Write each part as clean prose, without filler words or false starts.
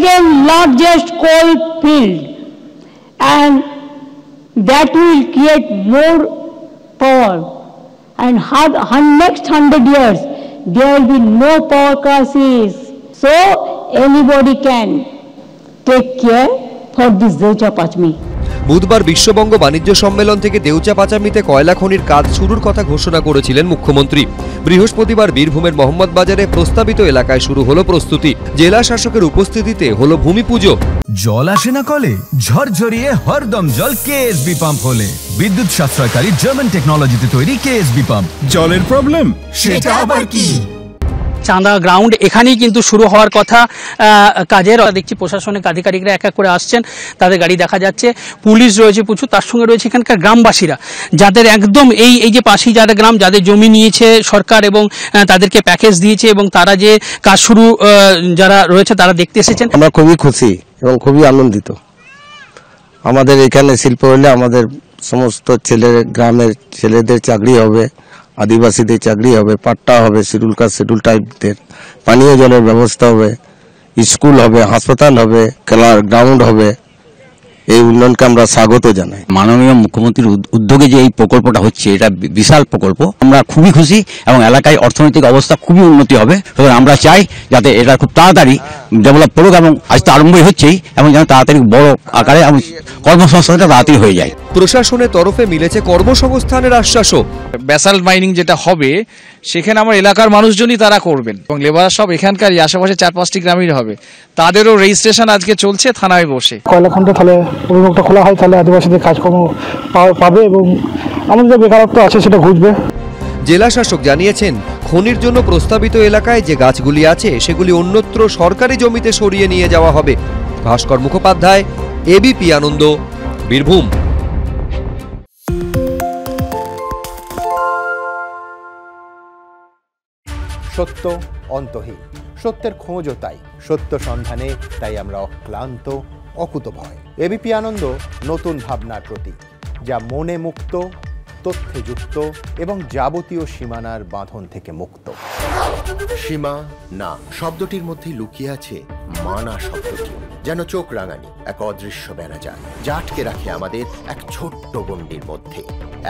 second largest coal field, and that will create more power. And next 100 years, there will be no power crisis. So anybody can take care for this Deucha Pachmi. বুধবার বিশ্ববঙ্গ বাণিজ্য সম্মেলন থেকে দেউচা পাচামিতে কয়লা খনির কাজ শুরুর কথা ঘোষণা করেছিলেন মুখ্যমন্ত্রী। বৃহস্পতিবার বীরভূমের মোহাম্মদবাজারে প্রস্তাবিত এলাকায় শুরু হলো প্রস্তুতি। জেলা শাসকের উপস্থিতিতে হলো ভূমি পুজো। জল আসে না কলে, ঝরঝরিয়ে হরদম জল কেএসবি পাম্প হলে। বিদ্যুৎ সাশ্রয়কারী জার্মান টেকনোলজিতে তৈরি কেএসবি পাম্প। জলের প্রবলেম সেটা আবার কি? চাঁদা গ্রাউন্ড এখানেই কিন্তু শুরু হওয়ার কথা কাজের। দেখছি প্রশাসনিক আধিকারিকরা এক এক করে আসছেন, তাদের গাড়ি দেখা যাচ্ছে, পুলিশ রয়েছে প্রচুর, তার সঙ্গে রয়েছে এখানকার গ্রামবাসীরা, যাদের একদম এই যে পাশেই যারা গ্রাম, যাদের জমি নিয়েছে সরকার এবং তাদেরকে প্যাকেজ দিয়েছে এবং তারা যে কাজ শুরু যারা রয়েছে তারা দেখতে এসেছেন। আমরা খুবই খুশি এবং খুবই আনন্দিত। আমাদের এখানে শিল্প হলে আমাদের সমস্ত গ্রামের ছেলেদের চাকরি হবে, আদিবাসীদের চাকরি হবে, পাট্টা হবে, শিডিউল কাস্ট শিডিউল ট্রাইবদের পানীয় জলের ব্যবস্থা হবে, স্কুল হবে, হাসপাতাল হবে, খেলার গ্রাউন্ড হবে। এই উন্নয়নকে আমরা স্বাগত জানাই। মাননীয় মুখ্যমন্ত্রীর উদ্যোগে যে এই প্রকল্পটা হচ্ছে, এটা বিশাল প্রকল্প। আমরা খুবই খুশি এবং এলাকায় অর্থনৈতিক অবস্থা খুবই উন্নতি হবে। আমরা চাই যাতে এটা খুব তাড়াতাড়ি ডেভেলপ করুক এবং আজ তো আরম্ভই হচ্ছেই, এবং যেন তাড়াতাড়ি বড় আকারে এবং কর্মসংস্থানটা তাড়াতাড়ি হয়ে যায়। প্রশাসনের তরফে মিলেছে কর্মসংস্থানের আশ্বাসও। ব্যাসাল্ট মাইনিং যেটা হবে সেখানে আমার এলাকার মানুষজনই তারা করবেন এবং লেবার সব এখানকারই, আশেপাশে 4-5টি গ্রামের হবে। তাদেরও রেজিস্ট্রেশন আজকে চলছে থানায় বসে। কয়লাখন্ডে তাহলে অভিমুখটা খোলা হয়, তাহলে আদিবাসীদের কাজকর্ম পাবে এবং আমাদের যে বেকারত্ব আছে সেটা ঘুচবে। জেলা শাসক জানিয়েছেন, খনির জন্য প্রস্তাবিত এলাকায় যে গাছগুলি আছে সেগুলি অন্যত্র সরকারি জমিতে সরিয়ে নিয়ে যাওয়া হবে। ভাস্কর মুখোপাধ্যায়, এবিপি আনন্দ, বীরভূম। সত্য অন্তহীন, সত্যের খোঁজও তাই, সত্য সন্ধানে তাই আমরা অক্লান্ত, অকুতভয়। এবিপি আনন্দ নতুন ভাবনার প্রতীক, যা মনে মুক্ত, তথ্যে যুক্ত এবং যাবতীয় সীমানার বাঁধন থেকে মুক্ত। সীমা না শব্দটির মধ্যেই লুকিয়ে আছে মানা শব্দটি, যেন চোখ রাঙানি এক অদৃশ্য বেড়াজাল, যা আটকে রাখে আমাদের এক ছোট্ট গণ্ডির মধ্যে।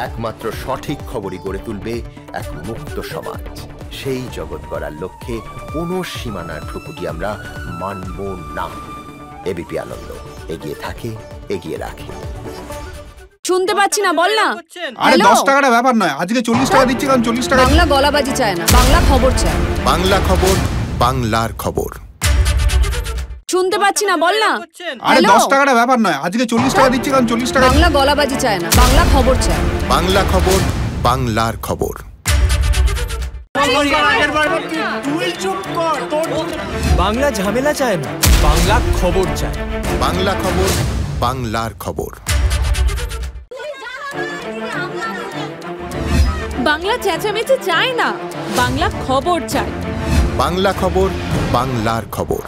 একমাত্র সঠিক খবরই গড়ে তুলবে এক মুক্ত সমাজ। সেই জগৎ গড়ার লক্ষ্যে কোনো সীমানার ঠুকুটি আমরা মানব না। এবিপি আনন্দ এগিয়ে থাকে, এগিয়ে রাখে। শুনতে পাচ্ছি না, বল না। আরে 10 টাকাটা ব্যাপার নয়, আজকে 40 টাকা দিচ্ছি, কারণ 40 টাকা। বাংলা গলাবাজি চায় না, বাংলা খবর চায়। বাংলা খবর, বাংলার খবর। শুনতে পাচ্ছি না, বল না। আরে 10 টাকাটা ব্যাপার নয়, আজকে 40 টাকা দিচ্ছি, কারণ 40 টাকা। বাংলা গলাবাজি চায় না, বাংলা খবর চায়। বাংলা খবর, বাংলার খবর। বাংলা ঝামেলা চায় না, বাংলা খবর চায়। বাংলা খবর, বাংলার খবর। বাংলা চেঁচামেচি চায় না, বাংলা খবর চায়। বাংলা খবর, বাংলার খবর।